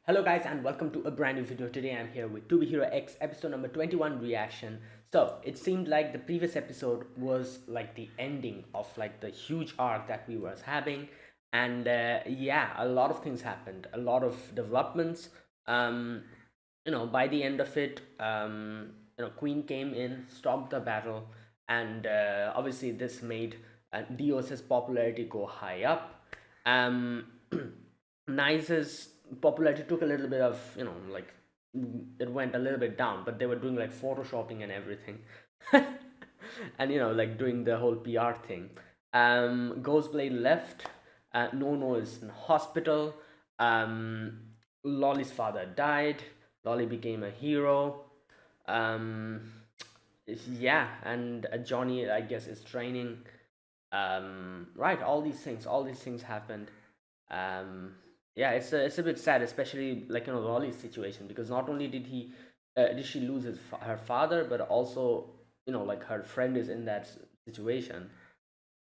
Hello guys and welcome to a brand new video. Today I'm here with 2B Hero X episode number 21 reaction. So it seemed like the previous episode was like the ending of like the huge arc that we was having, and yeah, a lot of things happened, a lot of developments. um by the end of it, Queen came in, stopped the battle, and obviously this made Dios's popularity go high up. um Nice's popularity took a little bit of, like, it went a little bit down, but they were doing like photoshopping and everything. And like doing the whole PR thing. Ghostblade left. Nono is in hospital. um Lolly's father died. Lolly became a hero. um yeah, and Johnny, I guess, is training. Right, all these things happened. Yeah, it's a bit sad, especially like, Lolly's situation, because not only did she lose her father, but also, like, her friend is in that situation.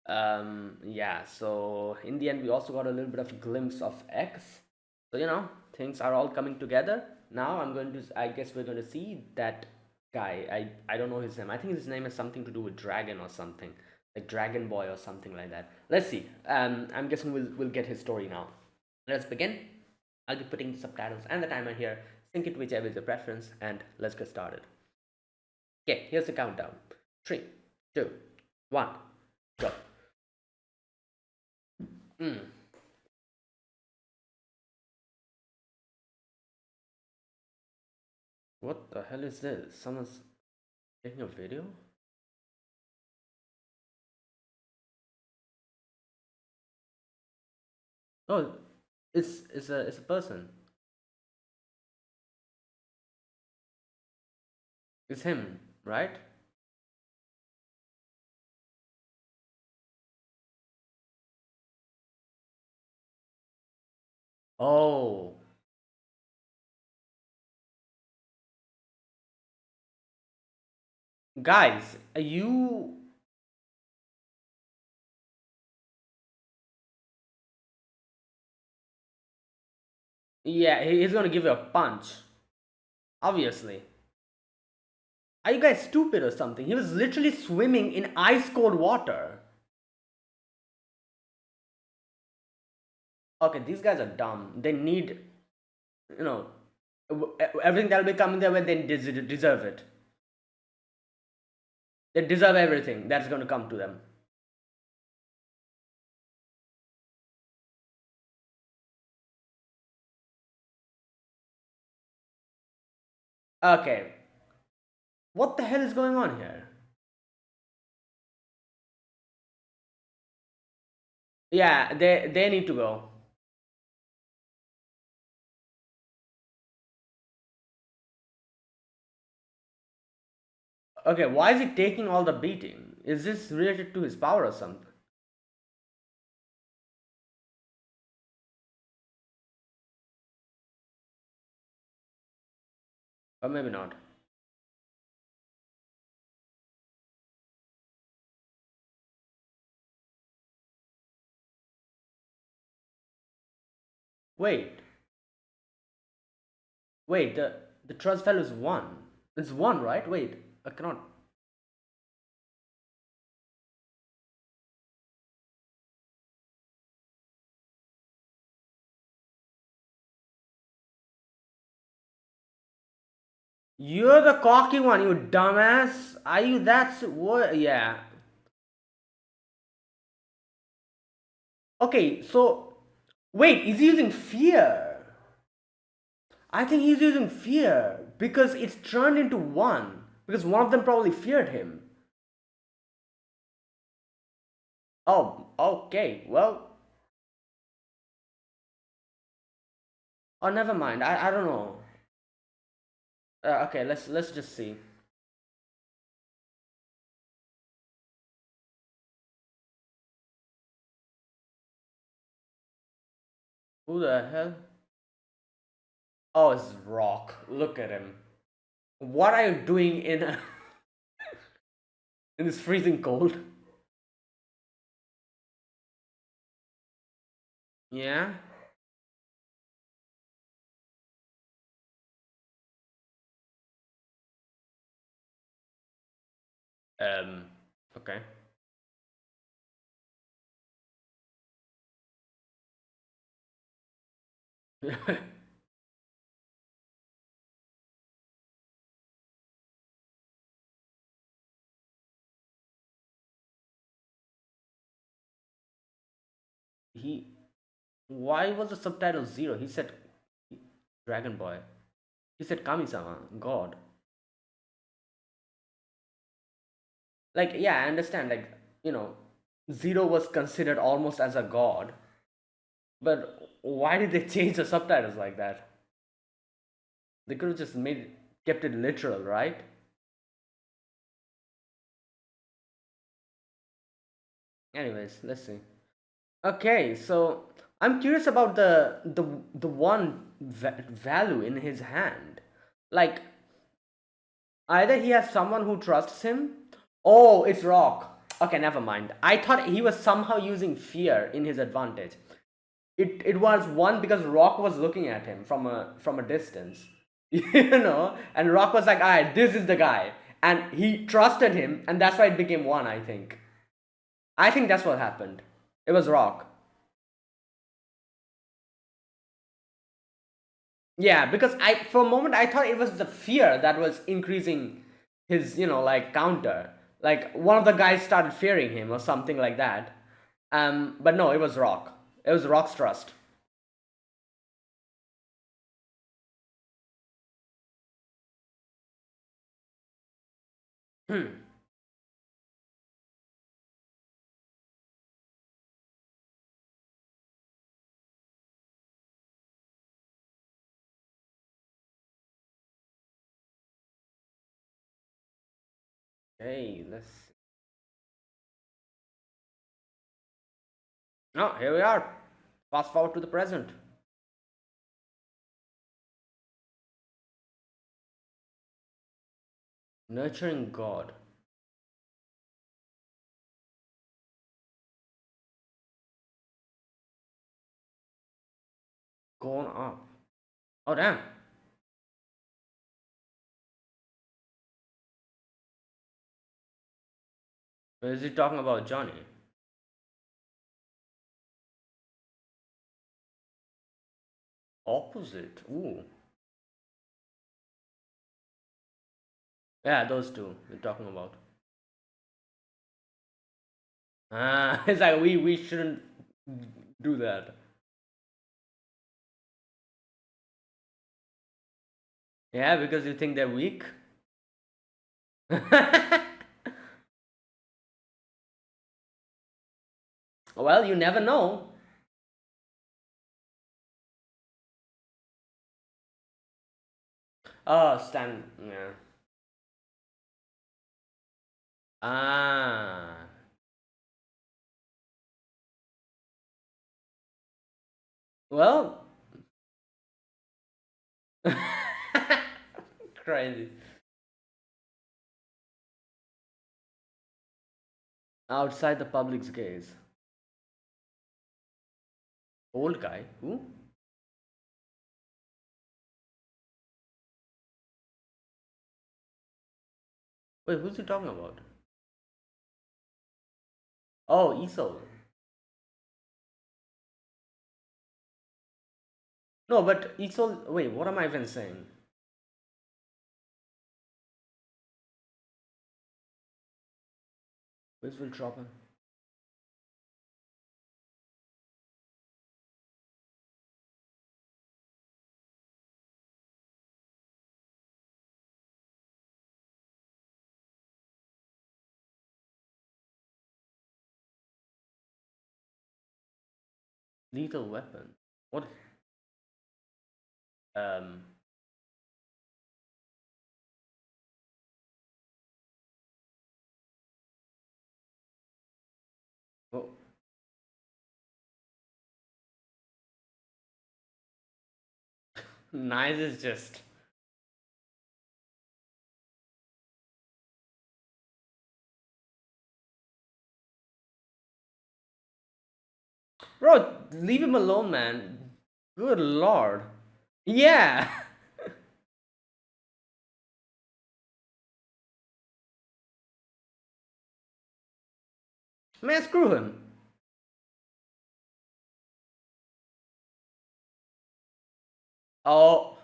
Yeah, so in the end we also got a little bit of a glimpse of X. So, things are all coming together. Now I guess we're going to see that guy. I don't know his name. I think his name has something to do with dragon or something, like Dragon Boy or something like that. Let's see. I'm guessing we'll get his story now. Let's begin. I'll be putting the subtitles and the timer here. Sync it whichever is your preference, and let's get started. Okay, here's the countdown. Three, two, one, go. Mm. What the hell is this? Someone's taking a video? Oh, it's a person. It's him, right? Oh, guys, are you? Yeah, he's gonna give you a punch. Obviously. Are you guys stupid or something? He was literally swimming in ice cold water. Okay, these guys are dumb. They need, you know, everything that'll be coming their way. They deserve it. They deserve everything that's gonna come to them. Okay, what the hell is going on here? Yeah, they need to go. Okay, why is he taking all the beating? Is this related to his power or something? Or maybe not. Wait, wait, the trust value is 1. It's 1, right? Wait, I cannot. You're the cocky one, you dumbass. Are you that's what? Yeah. Okay, so wait, is he using fear? I think he's using fear because it's turned into 1. Because one of them probably feared him. Oh, okay. Well, oh, never mind. I don't know. Okay, let's just see. Who the hell? Oh, it's Rock. Look at him. What are you doing in in this freezing cold? Yeah. Um. Okay. he. Why was the subtitle zero? He said Dragon Boy. He said Kami-sama, God. Like, yeah, I understand. Like, you know, Zero was considered almost as a god, but why did they change the subtitles like that? They could have just kept it literal, right? Anyways, let's see. Okay, so I'm curious about the one value in his hand. Like, either he has someone who trusts him. Oh, it's Rock. Okay, never mind. I thought he was somehow using fear in his advantage. It was one because Rock was looking at him from a distance, and Rock was like, "All right, this is the guy," and he trusted him, and that's why it became one. I think that's what happened. It was Rock. Yeah, because I for a moment I thought it was the fear that was increasing his, like counter. Like one of the guys started fearing him or something like that. But no, it was Rock. It was Rock's trust. Hmm. Hey, let's. Oh, here we are. Fast forward to the present. Nurturing God. Gone up. Oh damn. Is he talking about Johnny? Opposite. Ooh. Yeah, those two we're talking about. Ah, it's like we shouldn't do that. Yeah, because you think they're weak. Well, you never know. Oh, Stan. Yeah. Ah. Well. Crazy. Outside the public's gaze. Old guy. Who? Wait, who's he talking about? Oh, Esau. No, but Esau. Wait, what am I even saying? Where's Will Troppen? Lethal weapon. What? Um. Oh, nice is just. Bro, leave him alone, man. Good lord. Yeah. Man, screw him. Oh,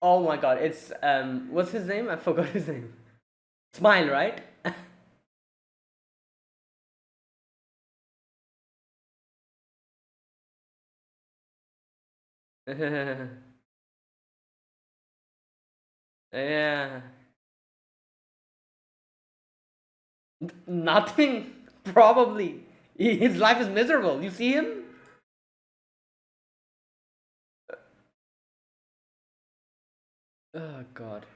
oh my God! It's what's his name? I forgot his name. Smile, right? Yeah. Nothing. Probably. His life is miserable. You see him? Oh God.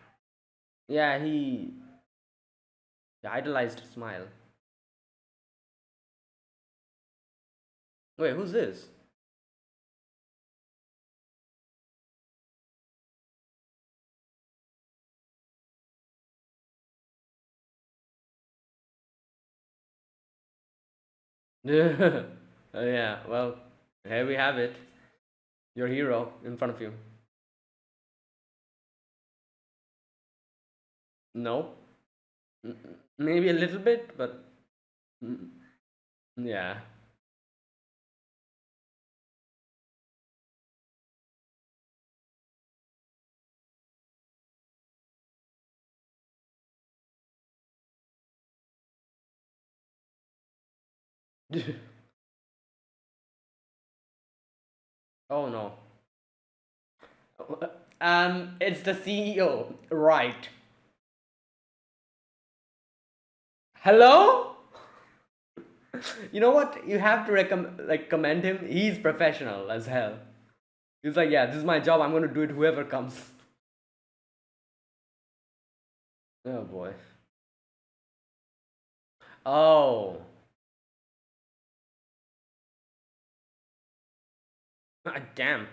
Yeah, he idolized Smile. Wait, who's this? Oh yeah. Well, here we have it. Your hero in front of you. No. Maybe a little bit, but mm, yeah. Oh no. It's the CEO, right? Hello? You know what? You have to commend him. He's professional as hell. He's like, yeah, this is my job. I'm gonna do it. Whoever comes. Oh boy. Oh. Ah, damn.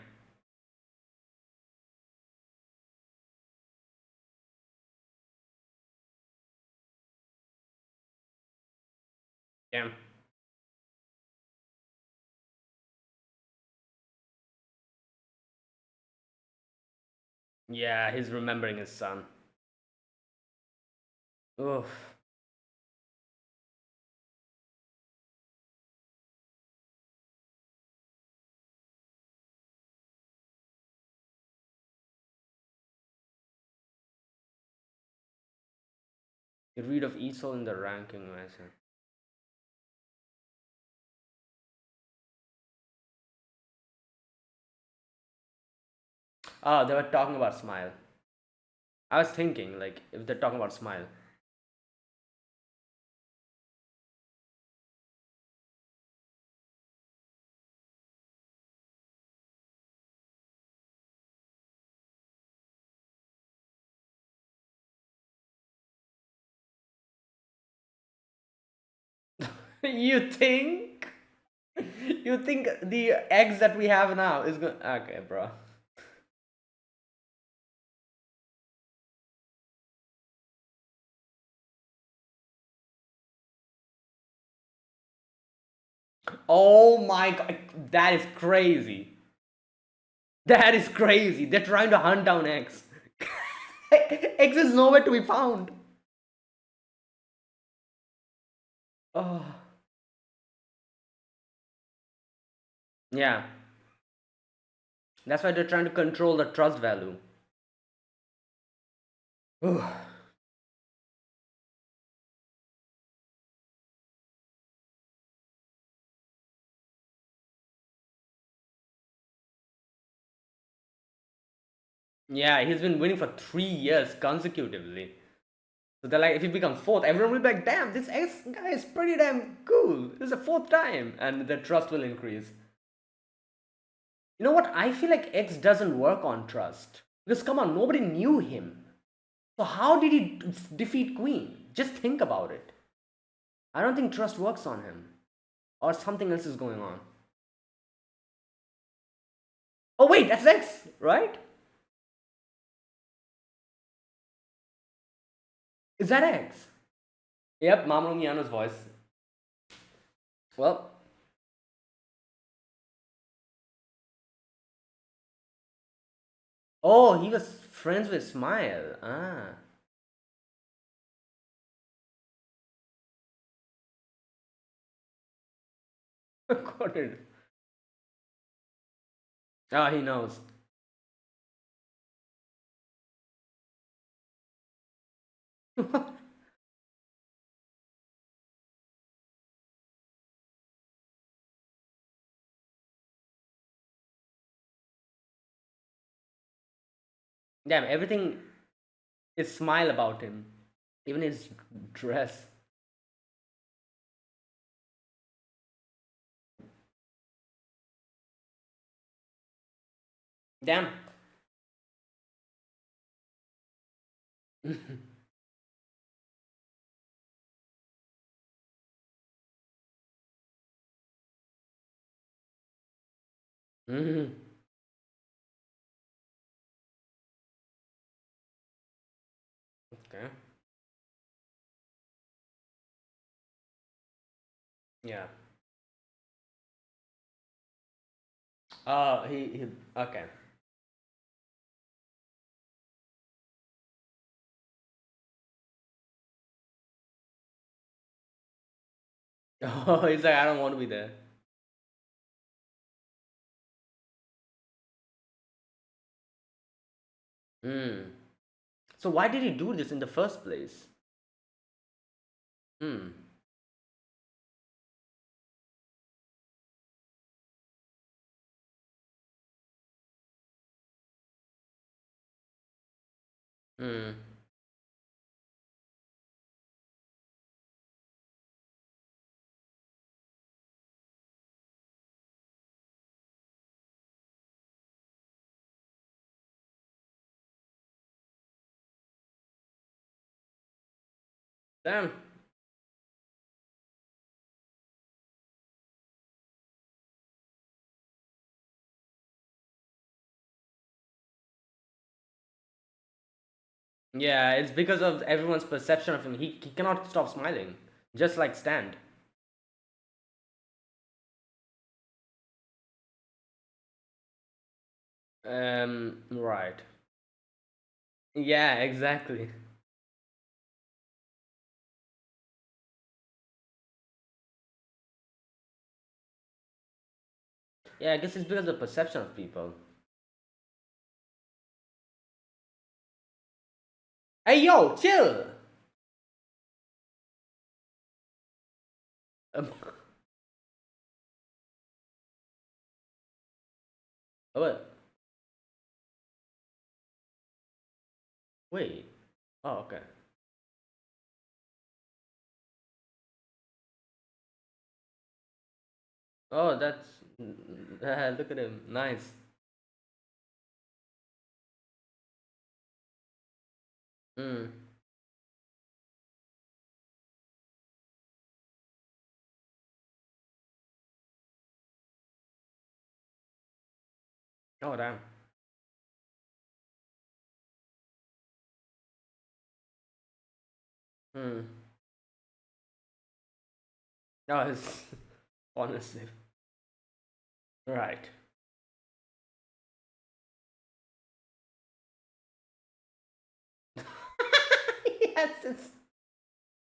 Damn. Yeah, he's remembering his son. Oof. Get rid of Esau in the ranking method. Oh, they were talking about Smile. I was thinking, like, if they're talking about Smile. You think? You think the eggs that we have now is going? Okay, bro. Oh my god, that is crazy. That is crazy. They're trying to hunt down X. X is nowhere to be found. Oh, yeah. That's why they're trying to control the trust value. Ugh. Yeah, he's been winning for 3 years consecutively. So they're like, if he becomes fourth, everyone will be like, damn, this X guy is pretty damn cool. This is the fourth time. And the trust will increase. You know what? I feel like X doesn't work on trust. Because come on, nobody knew him. So how did he defeat Queen? Just think about it. I don't think trust works on him. Or something else is going on. Oh wait, that's X, right? Is that X? Yep, Mamoru Miyano's voice. Well, oh, he was friends with Smile. Ah. Got it. Ah, he knows. Damn, everything is smile about him. Even his dress. Damn. Mhm. Okay. Yeah. Oh, he okay. Oh, he's like, I don't want to be there. Hmm. So why did he do this in the first place? Hmm. Hmm. Damn. Yeah, it's because of everyone's perception of him. He cannot stop smiling. Just like Stand. Right. Yeah, exactly. Yeah, I guess it's because of the perception of people. Hey, yo, chill! Um, what? Wait. Oh, okay. Oh, that's. Look at him. Nice. Hmm. Oh, damn. Hmm. Oh, it's. Honestly. Right. Yes, it's.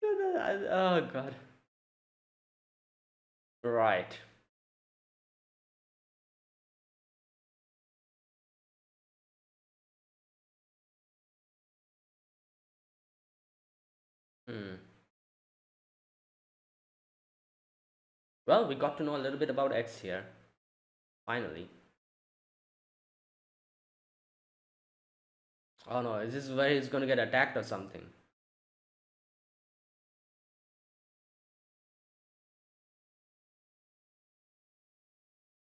Oh, God. Right. Hmm. Well, we got to know a little bit about X here. Finally. Oh no, is this where he's gonna get attacked or something?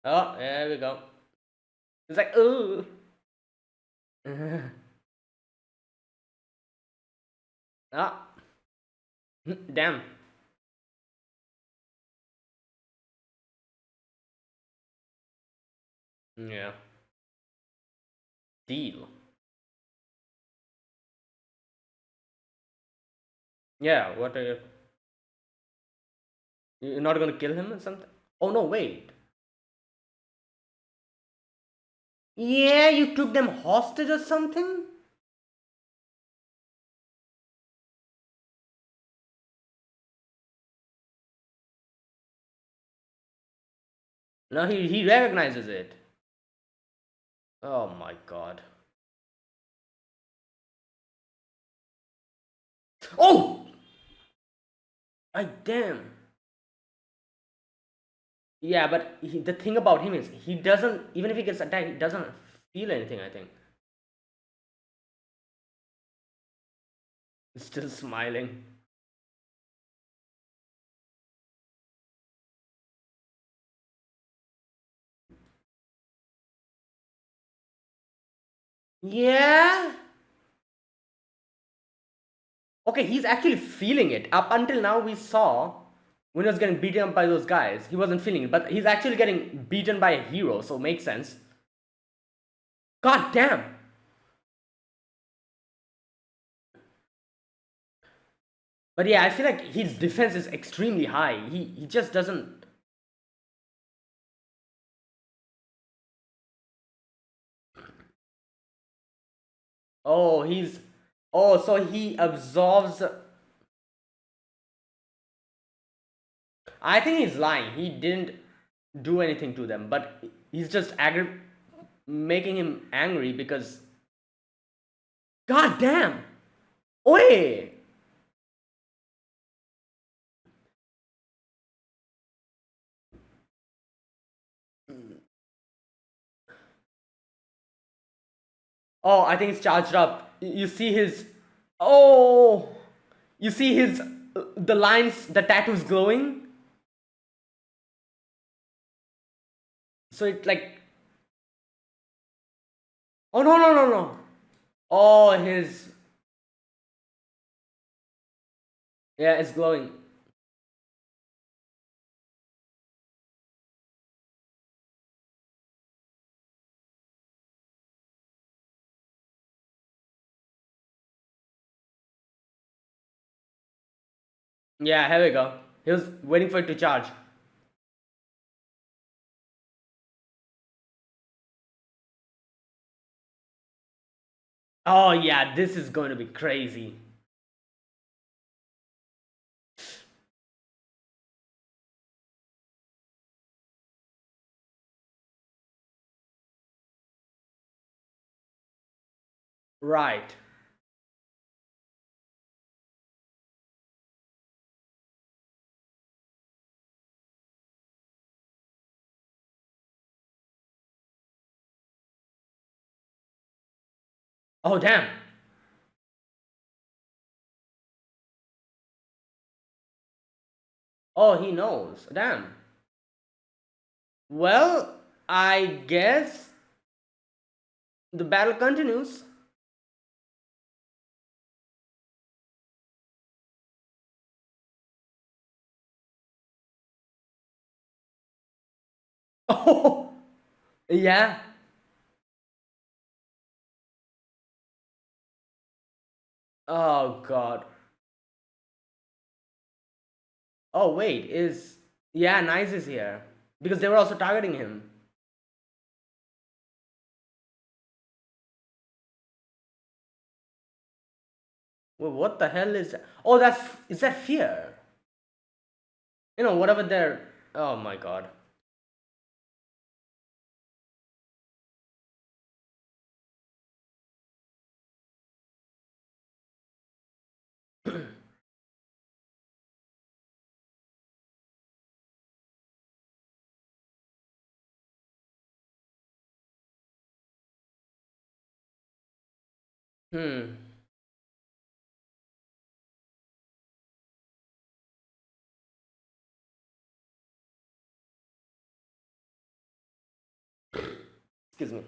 Oh, there we go. It's like, ooh. Ah, damn. Yeah. Deal. Yeah, what are you? You're not gonna kill him or something? Oh no, wait. Yeah, you took them hostage or something? No, he recognizes it. Oh my god. Oh! I damn. Yeah, but the thing about him is he doesn't, even if he gets attacked, he doesn't feel anything, I think. He's still smiling. Yeah. Okay, he's actually feeling it. Up until now, we saw when he was getting beaten up by those guys, he wasn't feeling it, but he's actually getting beaten by a hero, so makes sense. God damn. But yeah, I feel like his defense is extremely high. He just doesn't. Oh, he's. Oh, so he absorbs. I think he's lying. He didn't do anything to them, but he's just making him angry because. God damn! Oi! Oh, I think it's charged up. You see his. Oh! You see his. The lines, the tattoos glowing? So it like. Oh, no, no, no, no. Oh, his. Yeah, it's glowing. Yeah, here we go. He was waiting for it to charge. Oh, yeah, this is going to be crazy. Right. Oh, damn. Oh, he knows. Damn. Well, I guess the battle continues. Oh, yeah. Oh, God. Oh, wait, is. Yeah, Nice is here. Because they were also targeting him. Well, what the hell is that? Oh, that's. Is that fear? You know, whatever they're. Oh, my God. Hmm. Excuse me.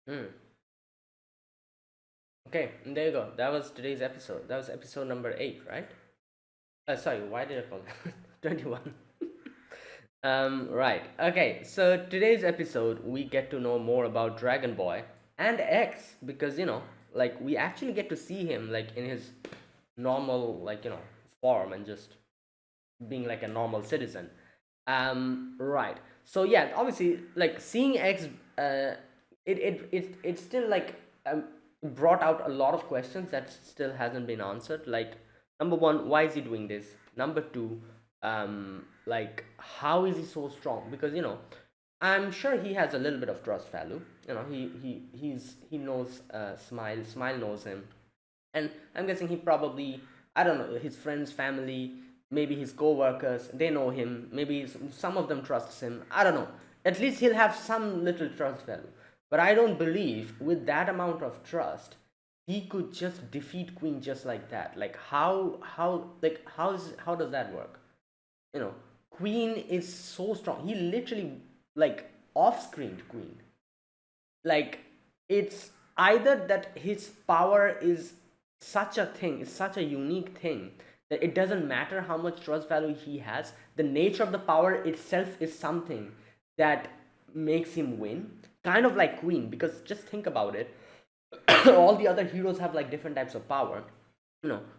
Mm. Okay, and there you go. That was today's episode. That was episode number 8, right? Sorry, why did I call it 21? Right. Okay, so today's episode, we get to know more about Dragon Boy and X because, like, we actually get to see him, like, in his normal, like, form and just being like a normal citizen. Right. So yeah, obviously, like seeing X, it still like brought out a lot of questions that still hasn't been answered. Like number one, why is he doing this? Number two, like how is he so strong? Because I'm sure he has a little bit of trust value. He knows Smile. Smile knows him, and I'm guessing he probably, I don't know, his friends, family, maybe his co-workers, they know him, maybe some of them trusts him, I don't know. At least he'll have some little trust value. But I don't believe with that amount of trust he could just defeat Queen just like that. Like how does that work? you know Queen is so strong. He literally, like, off-screened Queen. Like, it's either that his power is such a thing, it's such a unique thing, that it doesn't matter how much trust value he has, the nature of the power itself is something that makes him win, kind of like Queen. Because just think about it, all the other heroes have like different types of power.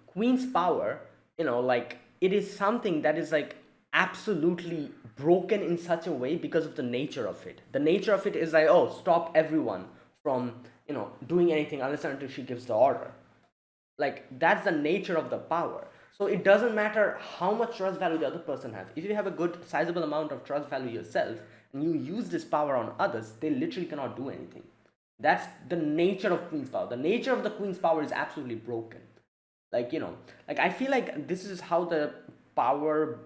Queen's power, like, it is something that is like absolutely broken in such a way because of the nature of it. The nature of it is like, oh, stop everyone from doing anything unless and until she gives the order. Like, that's the nature of the power. So it doesn't matter how much trust value the other person has. If you have a good sizable amount of trust value yourself and you use this power on others, they literally cannot do anything. That's the nature of Queen's power. The nature of the Queen's power is absolutely broken. Like I feel like this is how the power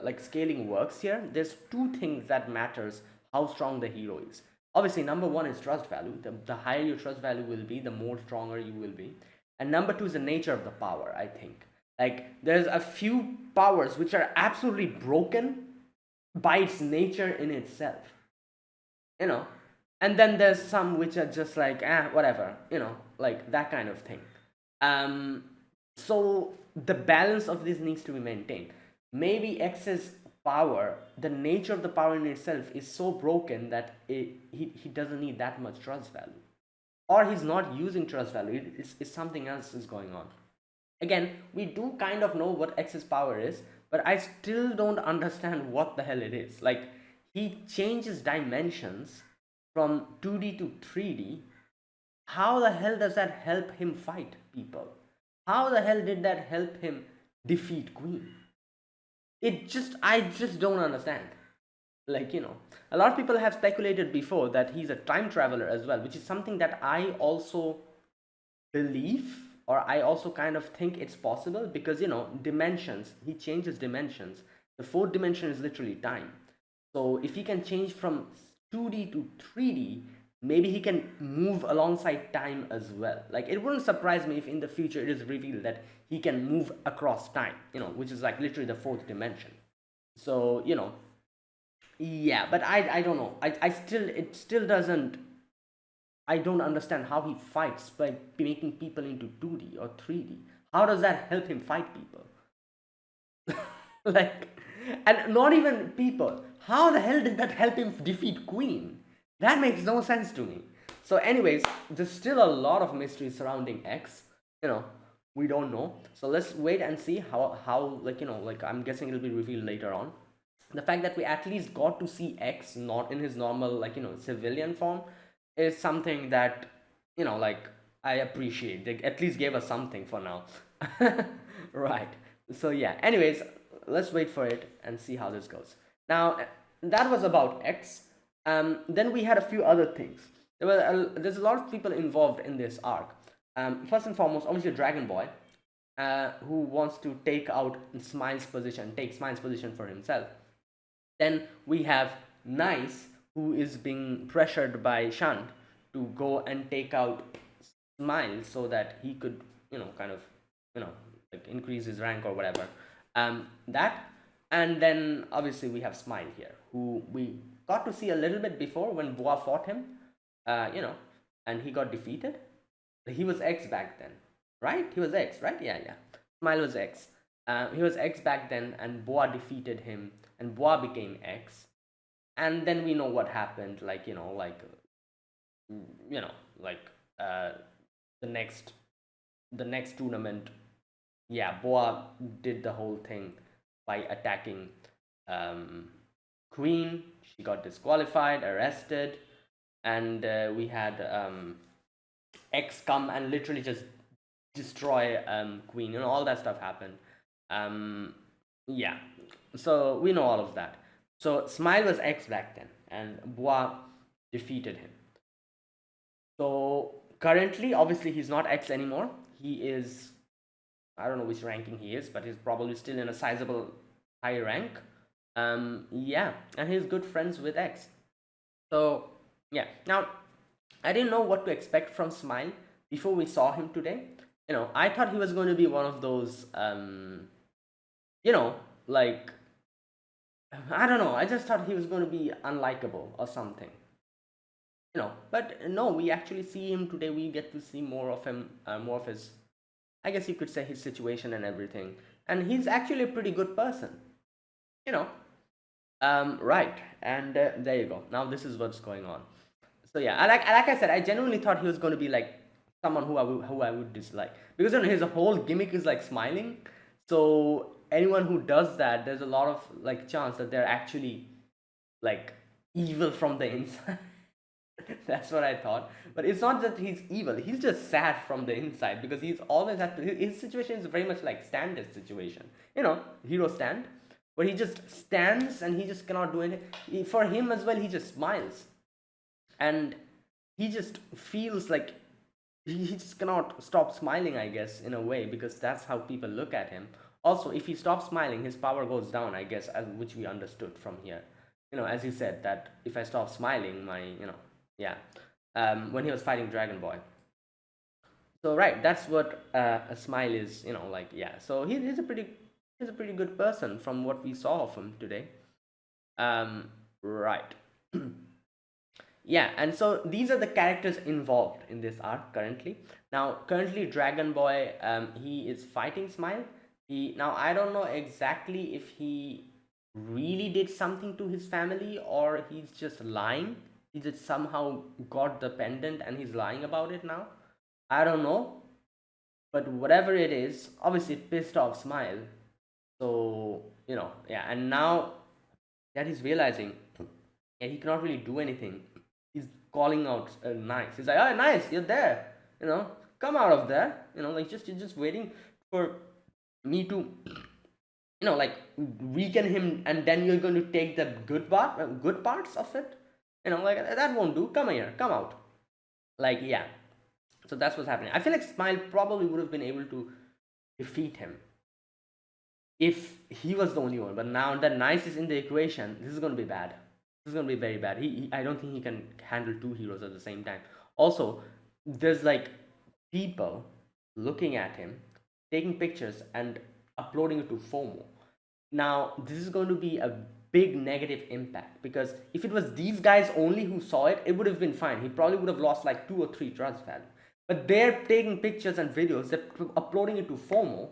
like scaling works here. There's two things that matters how strong the hero is. Obviously, number one is trust value. The higher your trust value will be, the more stronger you will be. And number two is the nature of the power, I think. Like, there's a few powers which are absolutely broken by its nature in itself, you know and then there's some which are just like, whatever, like that kind of thing. um so the balance of this needs to be maintained. Maybe excess power, the nature of the power in itself is so broken that he doesn't need that much trust value, or he's not using trust value. It's something else is going on. Again, we do kind of know what excess power is, but I still don't understand what the hell it is. Like, he changes dimensions from 2D to 3D. How the hell does that help him fight people? How the hell did that help him defeat Queen? I just don't understand. Like, a lot of people have speculated before that he's a time traveler as well, which is something that I also believe, or I also kind of think it's possible, because dimensions, he changes dimensions. The fourth dimension is literally time. So if he can change from 2D to 3D, maybe he can move alongside time as well. Like, it wouldn't surprise me if in the future it is revealed that he can move across time, which is like literally the fourth dimension. So, yeah, but I don't know. I still, it still doesn't, I don't understand how he fights by making people into 2D or 3D. How does that help him fight people? Like, and not even people. How the hell did that help him defeat Queen? That makes no sense to me. So, anyways, there's still a lot of mystery surrounding X. You know, we don't know. So let's wait and see how like I'm guessing it'll be revealed later on. The fact that we at least got to see X not in his normal, like, civilian form is something that, like, I appreciate. They at least gave us something for now. Right. So yeah, anyways, let's wait for it and see how this goes. Now, that was about X. Then we had a few other things. There's a lot of people involved in this arc. First and foremost, obviously Dragon Boy, who wants to take Smile's position for himself. Then we have Nice, who is being pressured by Shunt to go and take out Smile so that he could, kind of, you know, like increase his rank or whatever. That, and then obviously we have Smile here, who we got to see a little bit before when Boa fought him. You know, and he got defeated. He was X back then, right? He was X, right? Yeah, yeah. Smile was X. He was X back then, and Boa defeated him, and Boa became X. And then we know what happened. Like you know, like uh, the next the next tournament, yeah, Boa did the whole thing by attacking um, Queen. She got disqualified, arrested, and we had X come and literally just destroy Queen. All that stuff happened. Um, yeah, so we know all of that. So Smile was X back then, and Bois defeated him. So currently, obviously, he's not X anymore. He is, I don't know which ranking he is, but he's probably still in a sizable high rank. Yeah, and he's good friends with X. So yeah, now I didn't know what to expect from Smile before we saw him today. I thought he was going to be one of those, you know, like, I don't know. I just thought he was going to be unlikable or something. But no, we actually see him today. We get to see more of him, more of his, I guess you could say, his situation and everything. And he's actually a pretty good person, you know. Right. And there you go. Now this is what's going on. So yeah, like I said, I genuinely thought he was going to be like someone who I would dislike, because his whole gimmick is like smiling. So anyone who does that, there's a lot of like chance that they're actually like evil from the inside. That's what I thought. But it's not that he's evil. He's just sad from the inside, because he's always had to. His situation is very much like Stand's situation. Hero Stand, where he just stands and he just cannot do anything. For him as well, he just smiles, and he just feels like he just cannot stop smiling, I guess, in a way, because that's how people look at him. Also, if he stops smiling, his power goes down, I guess, which we understood from here. As he said, that if I stop smiling, yeah, when he was fighting Dragon Boy. So right, that's what a smile is, like, yeah. So he's a pretty good person from what we saw of him today. Right. Yeah, and so these are the characters involved in this arc currently. Now, currently, Dragon Boy, he is fighting Smile. Now, I don't know exactly if he really did something to his family, or he's just lying. He just somehow got the pendant and he's lying about it now. I don't know, but whatever it is, obviously it pissed off Smile. So, yeah, and now that he's realizing, yeah, he cannot really do anything. He's calling out Nice. He's like, "Oh, Nice, you're there. Come out of there. Like, you're just waiting for me to, like, weaken him, and then you're going to take the good parts of it. Like, that won't do. Come here, come out." Like, yeah. So that's what's happening. I feel like Smile probably would have been able to defeat him if he was the only one. But now that Nice is in the equation, this is going to be bad. This is going to be very bad. I don't think he can handle two heroes at the same time. Also, there's like people looking at him, taking pictures and uploading it to FOMO. Now, this is going to be a big negative impact, because if it was these guys only who saw it, it would have been fine. He probably would have lost like 2 or 3 trust value. But they're taking pictures and videos, they're uploading it to FOMO,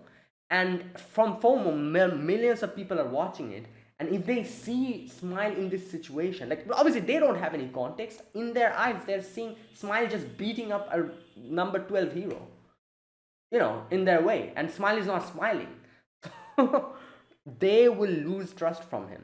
and from FOMO, millions of people are watching it. And if they see Smile in this situation, like, obviously they don't have any context in their eyes, they're seeing Smile just beating up a number 12 hero, in their way, and Smile is not smiling. They will lose trust from him,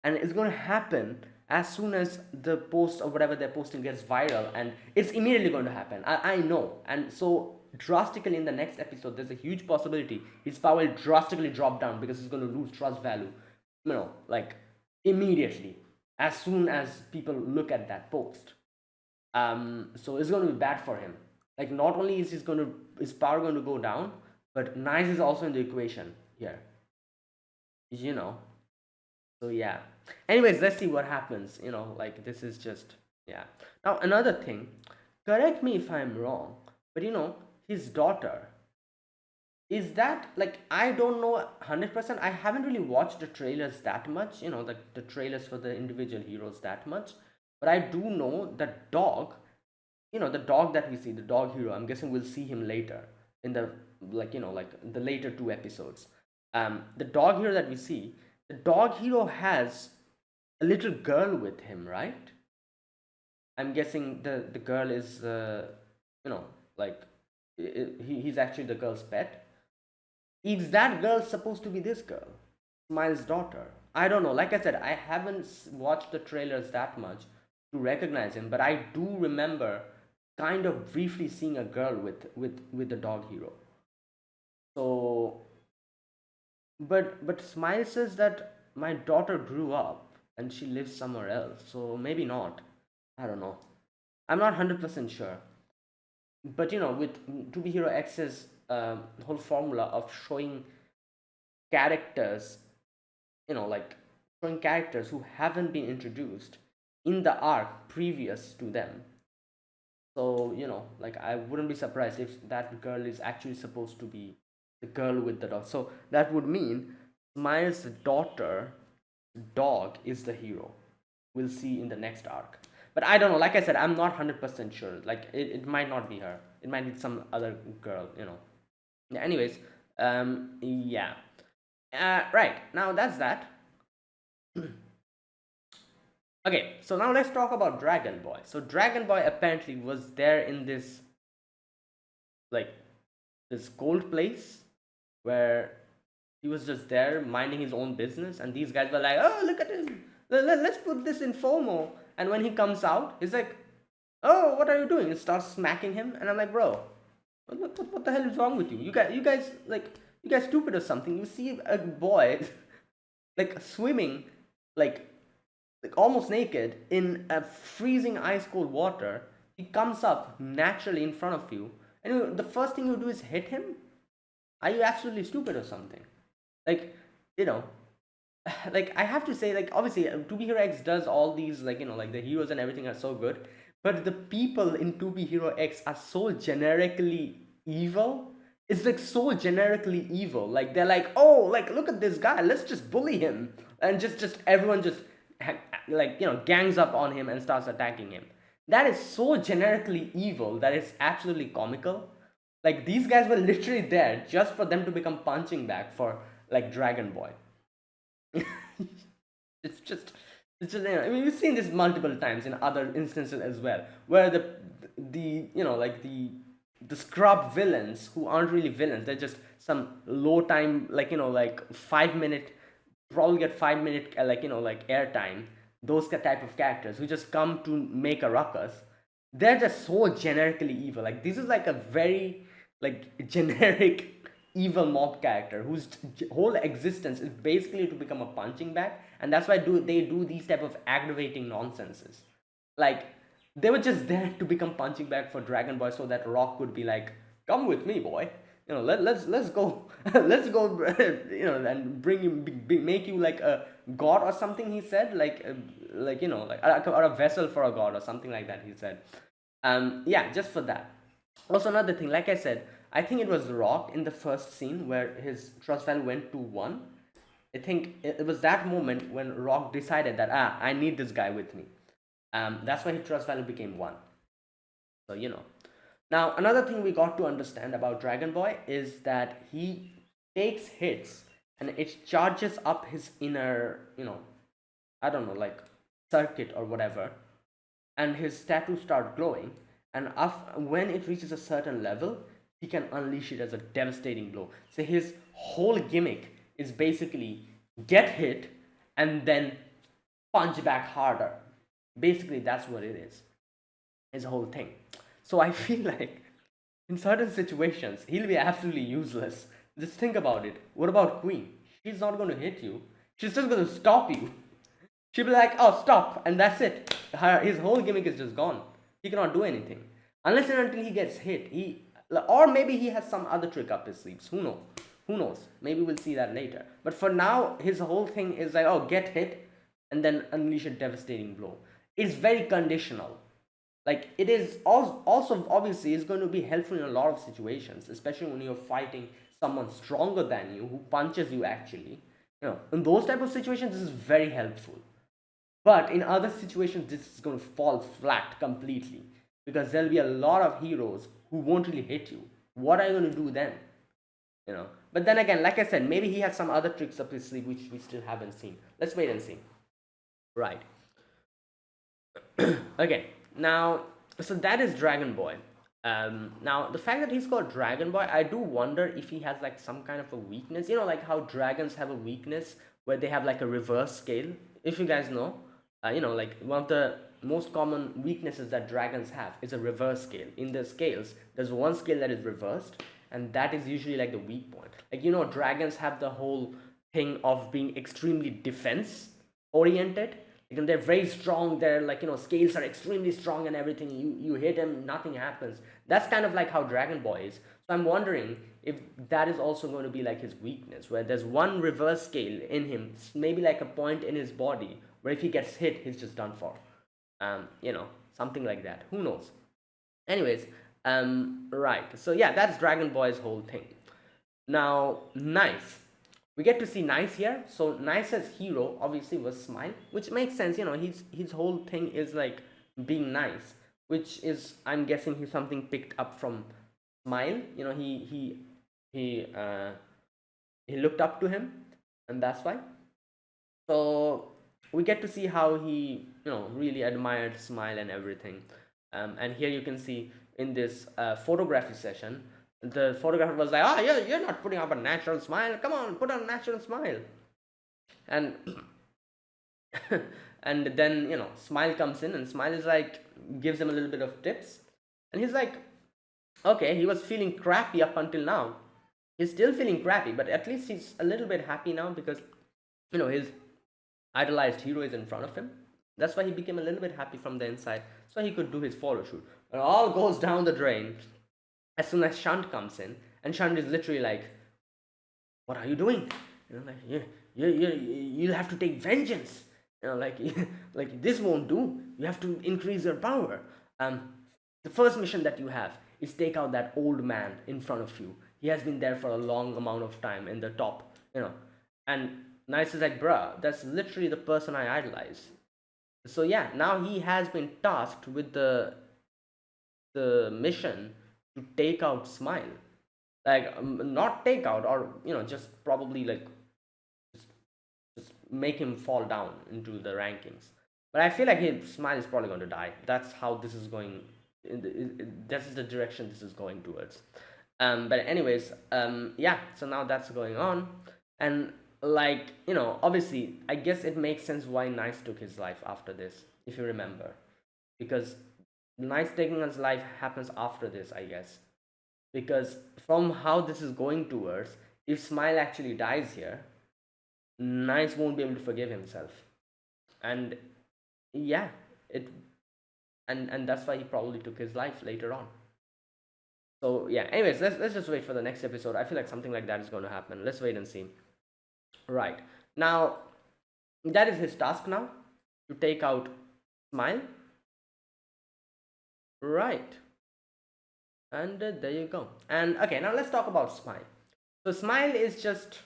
and it's going to happen as soon as the post or whatever they're posting gets viral, and it's immediately going to happen. I know. And so drastically in the next episode, there's a huge possibility his power will drastically drop down, because he's going to lose trust value, like, immediately, as soon as people look at that post. So it's going to be bad for him. Like, not only is his power going to go down, but Nice is also in the equation here, you know so yeah. Anyways, let's see what happens. Like, this is just, yeah. Now, another thing, correct me if I'm wrong, but his daughter, is that, like, I don't know 100%. I haven't really watched the trailers that much, the trailers for the individual heroes that much, but I do know that dog the dog that we see, the dog hero, I'm guessing we'll see him later in the, like the later two episodes. The dog hero that we see, the dog hero has a little girl with him, right? I'm guessing the girl is, you know like, he's actually the girl's pet. Is that girl supposed to be this girl, Miles' daughter? I don't know. Like I said, I haven't watched the trailers that much to recognize him, but I do remember kind of briefly seeing a girl with the dog hero. So, but Smile says that my daughter grew up and she lives somewhere else. So maybe not. I don't know. I'm not 100% sure. But with To Be Hero X's whole formula of showing characters, like showing characters who haven't been introduced in the arc previous to them. So, like, I wouldn't be surprised if that girl is actually supposed to be the girl with the dog. So that would mean Miles' daughter dog is the hero. We'll see in the next arc. But I don't know. Like I said, I'm not 100% sure. Like, it might not be her. It might be some other girl. Yeah, anyways, yeah. Right. Now that's that. Okay, so now let's talk about Dragon Boy. So Dragon Boy apparently was there in this, like, this cold place where he was just there minding his own business, and these guys were like, "Oh, look at him! Let's put this in FOMO." And when he comes out, he's like, "Oh, what are you doing?" And starts smacking him, and I'm like, "Bro, what the hell is wrong with you? You guys stupid or something? You see a boy like swimming, like almost naked in a freezing ice cold water. He comes up naturally in front of you, and the first thing you do is hit him. Are you absolutely stupid or something? Like, you know, like, I have to say, like, obviously, To Be Hero X does all these, like, like the heroes and everything are so good, but the people in To Be Hero X are so generically evil. It's like so generically evil. Like, they're like, oh, like, look at this guy, let's just bully him, and just everyone just like, gangs up on him and starts attacking him. That is so generically evil that it's absolutely comical. Like, these guys were literally there just for them to become punching bag for, like, Dragon Boy. it's just I mean, we've seen this multiple times in other instances as well, where the like the scrub villains who aren't really villains, they're just some low time, like, like 5 minute, probably get 5 minute, like, like airtime. Those type of characters who just come to make a ruckus, they're just so generically evil. Like, this is like a very, like, generic evil mob character whose whole existence is basically to become a punching bag, and that's why they do these type of aggravating nonsenses. Like, they were just there to become punching bag for Dragon Boy so that Rock could be like, come with me, boy. Let's go. Let's go. And bring you, make you like a god or something, he said, like, or a vessel for a god or something like that, he said. Yeah, just for that. Also, another thing, like I said, I think it was Rock in the first scene where his trust value went to 1. I think it was that moment when Rock decided that, I need this guy with me. That's why his trust value became 1. So, Now, another thing we got to understand about Dragon Boy is that he takes hits and it charges up his inner, I don't know, like, circuit or whatever, and his tattoos start glowing. And when it reaches a certain level, he can unleash it as a devastating blow. So his whole gimmick is basically get hit and then punch back harder. Basically, that's what it is. His whole thing. So I feel like in certain situations, he'll be absolutely useless. Just think about it. What about Queen? She's not going to hit you. She's just going to stop you. She'll be like, oh, stop, and that's it. His whole gimmick is just gone. He cannot do anything. Unless and until he gets hit. Or maybe he has some other trick up his sleeves. Who knows? Who knows? Maybe we'll see that later. But for now, his whole thing is like, oh, get hit, and then unleash a devastating blow. It's very conditional. Like, it is also obviously is going to be helpful in a lot of situations, especially when you're fighting someone stronger than you who punches you actually. In those type of situations, this is very helpful. But in other situations, this is going to fall flat completely because there'll be a lot of heroes who won't really hit you. What are you going to do then? But then again, like I said, maybe he has some other tricks up his sleeve which we still haven't seen. Let's wait and see. Right. Okay, now, so that is Dragon Boy. Now the fact that he's called Dragon Boy, I do wonder if he has like some kind of a weakness. Like how dragons have a weakness where they have like a reverse scale. If you guys know, like one of the most common weaknesses that dragons have is a reverse scale. In the scales, there's one scale that is reversed, and that is usually like the weak point. Like dragons have the whole thing of being extremely defense oriented. They're very strong. They're like, scales are extremely strong and everything. You hit him, nothing happens. That's kind of like how Dragon Boy is. So I'm wondering if that is also going to be like his weakness, where there's one reverse scale in him, maybe like a point in his body, where if he gets hit, he's just done for. Something like that. Who knows? Anyways, right. So yeah, that's Dragon Boy's whole thing. Now, Nice. We get to see Nice here. So Nice's hero obviously was Smile, which makes sense. His whole thing is like being nice, which is, I'm guessing, he's something picked up from Smile. He looked up to him, and that's why. So we get to see how he really admired Smile and everything. And here you can see in this photography session, the photographer was like, "Oh, you're not putting up a natural smile. Come on, put on a natural smile." And and then Smile comes in, and Smile is like, gives him a little bit of tips, and he's like, okay, he was feeling crappy up until now. He's still feeling crappy, but at least he's a little bit happy now because his idolized hero is in front of him. That's why he became a little bit happy from the inside, so he could do his photo shoot. It all goes down the drain as soon as Shunt comes in, and Shunt is literally like, "What are you doing? Like you have to take vengeance. Like like this won't do. You have to increase your power. The first mission that you have is take out that old man in front of you. He has been there for a long amount of time in the top, And Nice is like, bruh, that's literally the person I idolize. So yeah, now he has been tasked with the mission to take out Smile, like not take out, or just probably like just make him fall down into the rankings. But I feel like Smile is probably going to die. That's how this is going. This is the direction this is going towards. But anyways, yeah. So now that's going on, and like obviously, I guess it makes sense why Nice took his life after this, if you remember, because Nice taking his life happens after this, I guess, because from how this is going towards, if Smile actually dies here, Nice won't be able to forgive himself, and yeah, it and that's why he probably took his life later on. So yeah, anyways, let's just wait for the next episode. I feel like something like that is going to happen. Let's wait and see. Right, now that is his task now, to take out Smile. Right, and there you go. And okay, now let's talk about Smile. So Smile is just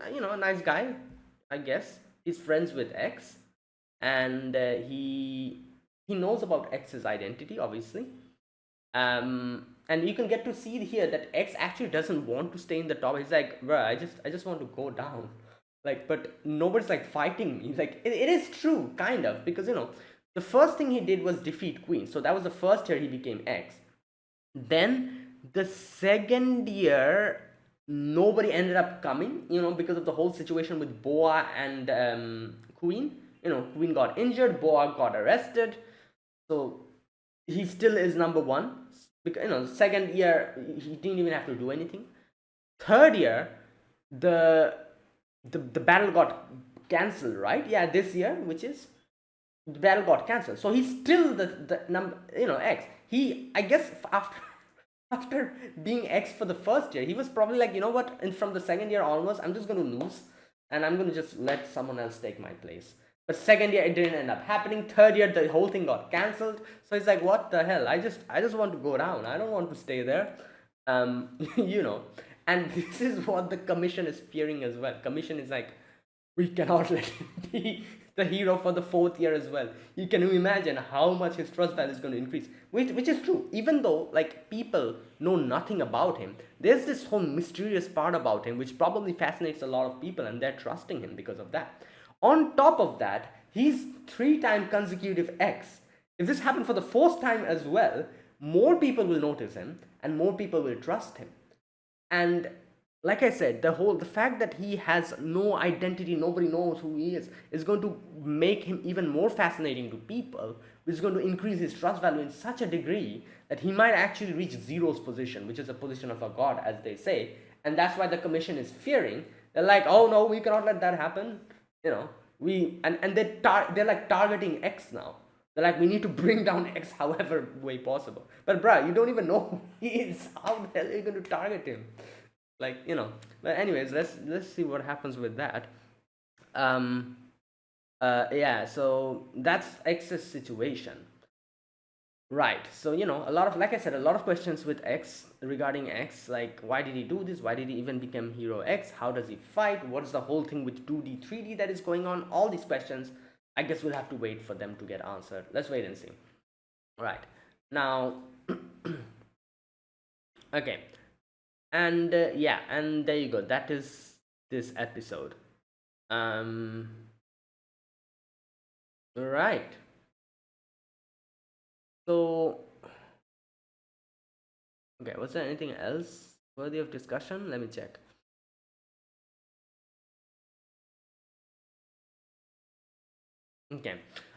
a nice guy, I guess. He's friends with X, and he knows about X's identity, obviously. And you can get to see here that X actually doesn't want to stay in the top. He's like, bro, I just want to go down. Like, but nobody's like fighting me. Like, it is true, kind of, because the first thing he did was defeat Queen. So that was the first year he became X. Then the second year, nobody ended up coming, because of the whole situation with Boa and Queen. Queen got injured, Boa got arrested, so he still is number one. Because second year he didn't even have to do anything. Third year, the battle got cancelled, right? Yeah, this year, which is the battle got cancelled. So he's still the number, X. I guess after being X for the first year, he was probably like, what? And from the second year onwards, I'm just going to lose, and I'm going to just let someone else take my place. But second year, it didn't end up happening. Third year, the whole thing got cancelled. So it's like, what the hell? I just want to go down. I don't want to stay there. And this is what the commission is fearing as well. Commission is like, we cannot let him be the hero for the fourth year as well. You can imagine how much his trust value is going to increase, which is true. Even though like people know nothing about him, there's this whole mysterious part about him which probably fascinates a lot of people, and they're trusting him because of that. On top of that, he's three-time consecutive X. If this happened for the fourth time as well, more people will notice him and more people will trust him. And like I said, the fact that he has no identity, nobody knows who he is going to make him even more fascinating to people, which is going to increase his trust value in such a degree that he might actually reach Zero's position, which is a position of a god, as they say. And that's why the commission is fearing. They're like, oh no, we cannot let that happen. You know, they're like targeting X now. They're like, we need to bring down X however way possible. But bruh, you don't even know who he is. How the hell are you going to target him? Like, you know. But anyways, let's see what happens with that. Yeah, so that's X's situation. Right. So, you know, a lot of, like I said, a lot of questions with X, regarding X, like why did he do this? Why did he even become Hero X? How does he fight? What's the whole thing with 2D, 3D that is going on? All these questions, I guess we'll have to wait for them to get answered. Let's wait and see. Right. Now, okay. And yeah, and there you go. That is this episode. Right. So, okay, was there anything else worthy of discussion? Let me check. Okay.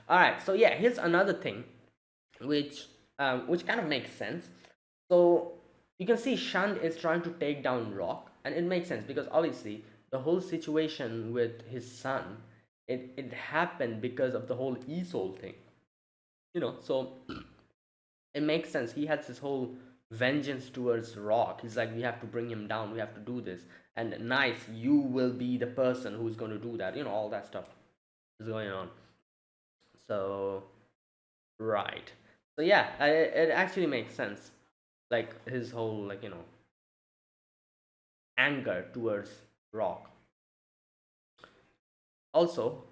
All right. So yeah, here's another thing, which kind of makes sense. So you can see Shand is trying to take down Rock, and it makes sense because obviously the whole situation with his son, it happened because of the whole E-Soul thing. You know, so it makes sense. He has this whole vengeance towards Rock. He's like, we have to bring him down. We have to do this. And nice, you will be the person who's going to do that. You know, all that stuff is going on. So, right. So yeah, it actually makes sense. Like his whole, like, you know, anger towards Rock. Also,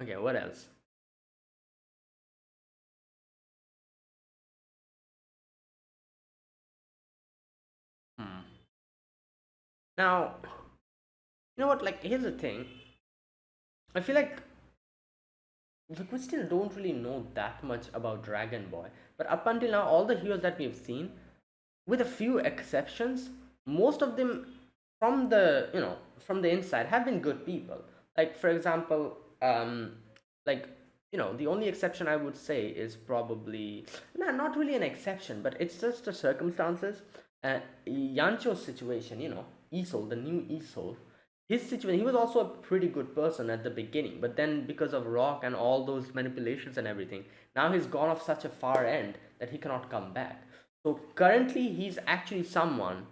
okay, what else? Hmm. Now, you know what? Like, here's the thing. I feel like we still don't really know that much about Dragon Boy. But up until now, all the heroes that we've seen, with a few exceptions, most of them from the, you know, from the inside have been good people. Like for example, like, you know, the only exception I would say is probably, no, not really an exception, but it's just the circumstances. Yancho's situation, you know, Isol, the new Isol, his situation, he was also a pretty good person at the beginning, but then because of Rock and all those manipulations and everything, now he's gone off such a far end that he cannot come back. So currently he's actually someone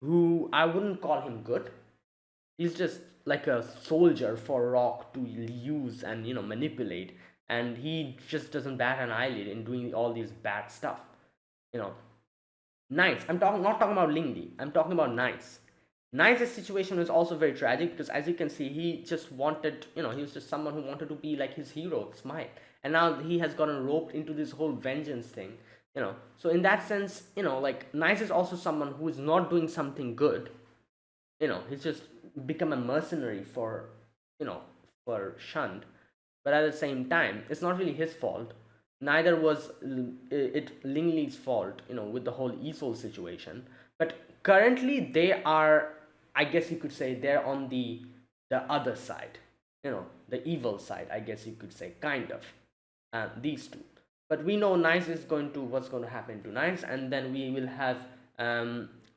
who I wouldn't call him good. He's just like a soldier for Rock to use and, you know, manipulate, and he just doesn't bat an eyelid in doing all these bad stuff. You know, Knights. I'm talking not talking about Lingli. I'm talking about Knights. Knight's situation was also very tragic because, as you can see, he just wanted, you know, he was just someone who wanted to be like his hero, Smile, and now he has gotten roped into this whole vengeance thing. You know, so in that sense, you know, like Knight is also someone who is not doing something good. You know, he's just become a mercenary for, you know, for Shund. But at the same time, it's not really his fault. Neither was it Lingley's fault, you know, with the whole Esol situation. But currently they are, I guess you could say, they're on the other side, you know, the evil side, I guess you could say, kind of. These two. But we know Nice is going to, what's going to happen to Nice, and then we will have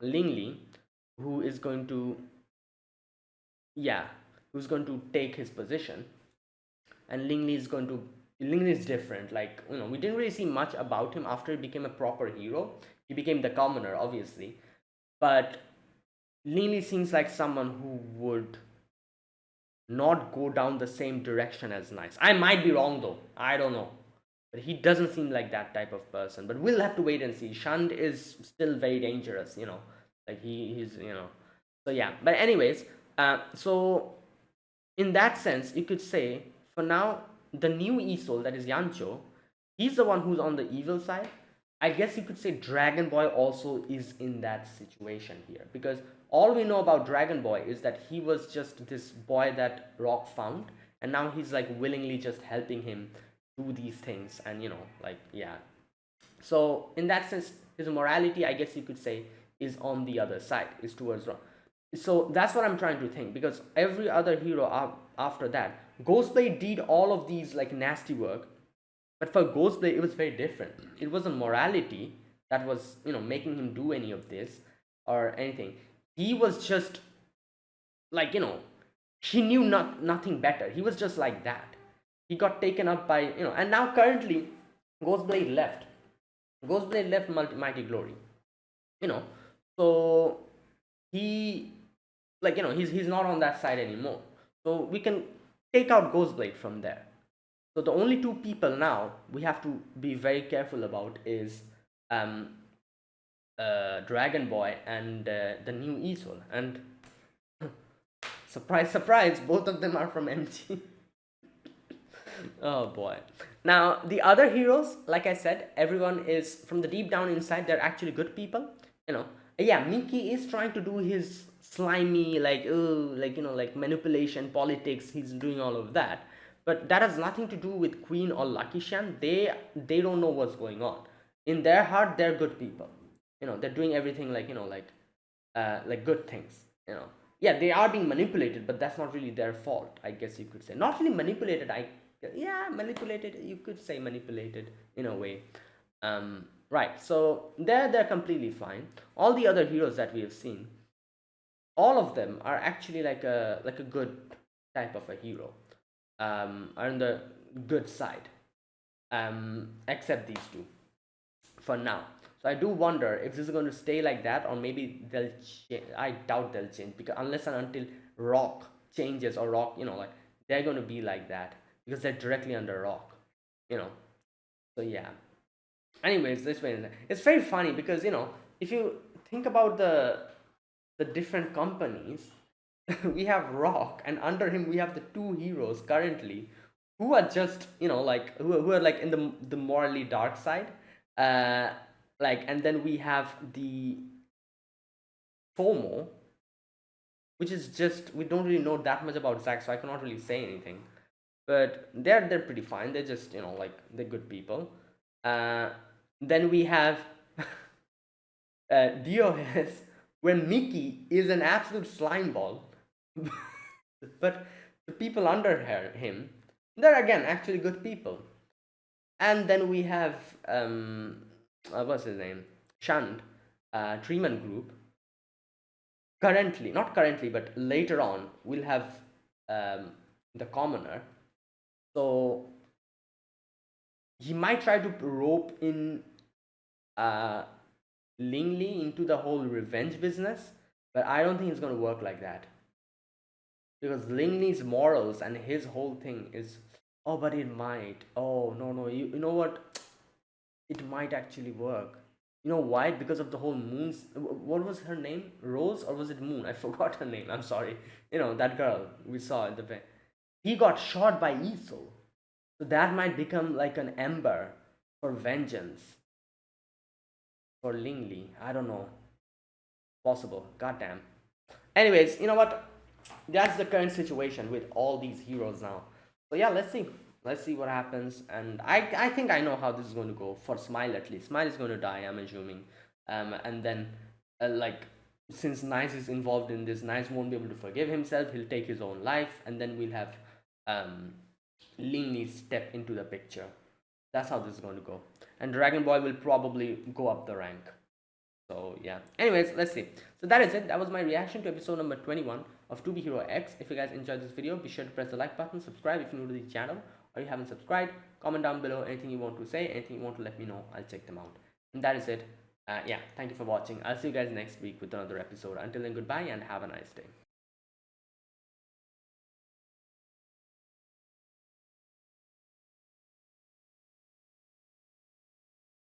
Lingley, who is going to, yeah, who's going to take his position. And Lingley is going to, Lingley is different. Like, you know, we didn't really see much about him after he became a proper hero. He became the commoner, obviously, but Lingley seems like someone who would not go down the same direction as Nice. I might be wrong though. I don't know. But he doesn't seem like that type of person. But we'll have to wait and see. Shund is still very dangerous, you know. Like he's, you know. So yeah. But anyways, So in that sense, you could say for now the new Isol, that is Yancho, he's the one who's on the evil side. I guess you could say Dragon Boy also is in that situation here, because all we know about Dragon Boy is that he was just this boy that Rock found, and now he's like willingly just helping him do these things, and like, yeah. So in that sense, his morality, I guess you could say, is on the other side, is towards wrong. So that's what I'm trying to think, because every other hero after that, Ghostblade did all of these like nasty work, but for Ghostblade it was very different. It wasn't morality that was making him do any of this or anything. He was just like he knew nothing better. He was just like that. He got taken up by and now currently Ghostblade left. Ghostblade left Mighty Glory. You know, so he he's not on that side anymore. So we can take out Ghostblade from there. So the only two people now we have to be very careful about is um Dragon Boy and the new Isol. And surprise, surprise, both of them are from MG. Oh boy. Now, the other heroes, like I said, everyone is from the deep down inside, they're actually good people. You know, yeah, Mickey is trying to do his slimy, like, like manipulation, politics. He's doing all of that. But that has nothing to do with Queen or Lucky Shan. They don't know what's going on. In their heart, they're good people. They're doing everything like good things. Yeah, they are being manipulated, but that's not really their fault, I guess you could say. Not really manipulated, yeah, manipulated, you could say manipulated in a way. Right, so they're completely fine. All the other heroes that we have seen, all of them are actually like a good type of a hero, are on the good side, except these two for now. So I do wonder if this is going to stay like that, or maybe they'll change. I doubt they'll change, because unless and until Rock changes, or Rock, like they're going to be like that because they're directly under Rock, you know. So yeah. Anyways, this way it's very funny because if you think about the different companies, we have Rock, and under him we have the two heroes currently who are just like who are like in the morally dark side, uh like, and then we have the FOMO, which is just, we don't really know that much about Zack, so I cannot really say anything. But they're pretty fine. They're just like they're good people. Uh, then we have DOS, where Mickey is an absolute slime ball, but the people under him, they're again actually good people. And then we have what's his name, Shand, Treeman Group. Currently, not currently, but later on, we'll have the commoner. So he might try to rope in uh, Ling Li into the whole revenge business, but I don't think it's going to work like that, because Ling Li's morals and his whole thing is, oh, but it might. Oh, no, no, you know what? It might actually work. You know why? Because of the whole Moon's. What was her name? Rose, or was it Moon? I forgot her name. I'm sorry. That girl we saw in the bed. He got shot by Isol. So that might become like an ember for vengeance for Ling Li. I don't know. Possible. Goddamn. Anyways, you know what? That's the current situation with all these heroes now. So yeah, let's see. Let's see what happens. And I think I know how this is going to go for Smile. At least Smile is going to die, I'm assuming. And then like, since Nice is involved in this, Nice won't be able to forgive himself. He'll take his own life, and then we'll have Ling Li step into the picture. That's how this is going to go. And Dragon Boy will probably go up the rank. So yeah. Anyways, let's see. So that is it. That was my reaction to episode number 21 of To Be Hero X. If you guys enjoyed this video, be sure to press the like button, subscribe if you're new to the channel, or you haven't subscribed. Comment down below anything you want to say, anything you want to let me know. I'll check them out. And that is it. Yeah, thank you for watching. I'll see you guys next week with another episode. Until then, goodbye and have a nice day.